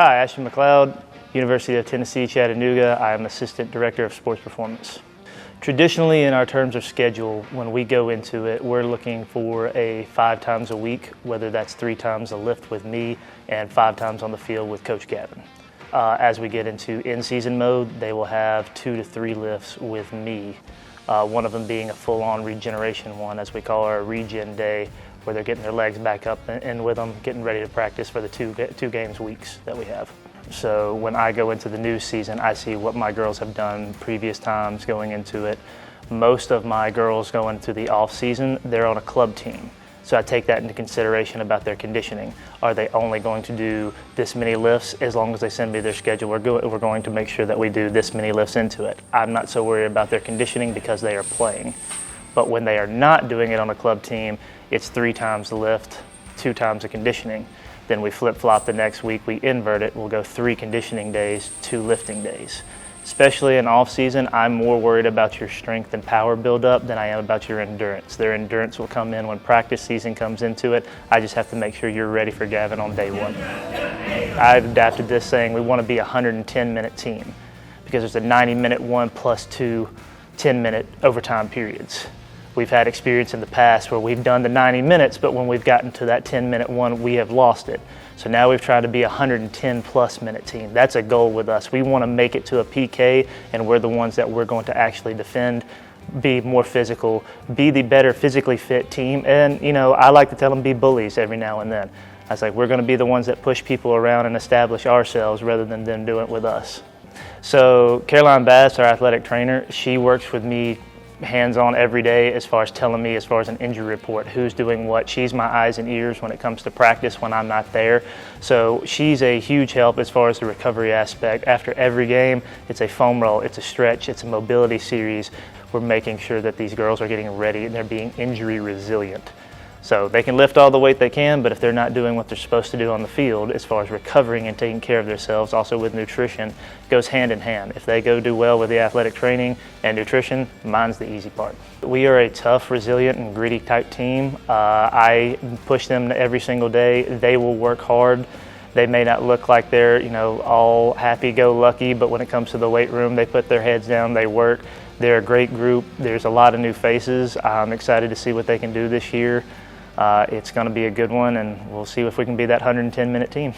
Hi, Ashton McLeod, University of Tennessee, Chattanooga. I am Assistant Director of Sports Performance. Traditionally, in our terms of schedule, when we go into it, we're looking for a 5 times a week, whether that's 3 times a lift with me and 5 times on the field with Coach Gavin. As we get into in-season mode, they will have 2 to 3 lifts with me. One of them being a full-on regeneration one, as we call our regen day, where they're getting their legs back up and with them, getting ready to practice for the two games weeks that we have. So when I go into the new season, I see what my girls have done previous times going into it. Most of my girls going into the off season, they're on a club team. So I take that into consideration about their conditioning. Are they only going to do this many lifts? As long as they send me their schedule, we're going to make sure that we do this many lifts into it. I'm not so worried about their conditioning because they are playing. But when they are not doing it on a club team, it's 3 times the lift, 2 times the conditioning. Then we flip-flop the next week, we invert it. We'll go 3 conditioning days, 2 lifting days. Especially in off-season, I'm more worried about your strength and power build-up than I am about your endurance. Their endurance will come in when practice season comes into it. I just have to make sure you're ready for Gavin on day 1. I've adapted this saying we want to be a 110-minute team because there's a 90-minute one plus 2 10-minute overtime periods. We've had experience in the past where we've done the 90 minutes, but when we've gotten to that 10-minute one, we have lost it. So now we've tried to be a 110-plus minute team. That's a goal with us. We want to make it to a PK, and we're the ones that we're going to actually defend, be more physical, be the better physically fit team. And, you know, I like to tell them be bullies every now and then. I was like, we're going to be the ones that push people around and establish ourselves rather than them doing it with us. So Caroline Bass, our athletic trainer, she works with me hands-on every day as far as telling me as far as an injury report, who's doing what. She's my eyes and ears when it comes to practice when I'm not there. So she's a huge help as far as the recovery aspect. After every game, it's a foam roll, it's a stretch, it's a mobility series. We're making sure that these girls are getting ready and they're being injury resilient. So they can lift all the weight they can, but if they're not doing what they're supposed to do on the field as far as recovering and taking care of themselves, also with nutrition, goes hand in hand. If they go do well with the athletic training and nutrition, mine's the easy part. We are a tough, resilient, and gritty type team. I push them every single day. They will work hard. They may not look like they're, you know, all happy-go-lucky, but when it comes to the weight room, they put their heads down, they work. They're a great group. There's a lot of new faces. I'm excited to see what they can do this year. It's going to be a good one, and we'll see if we can be that 110-minute team.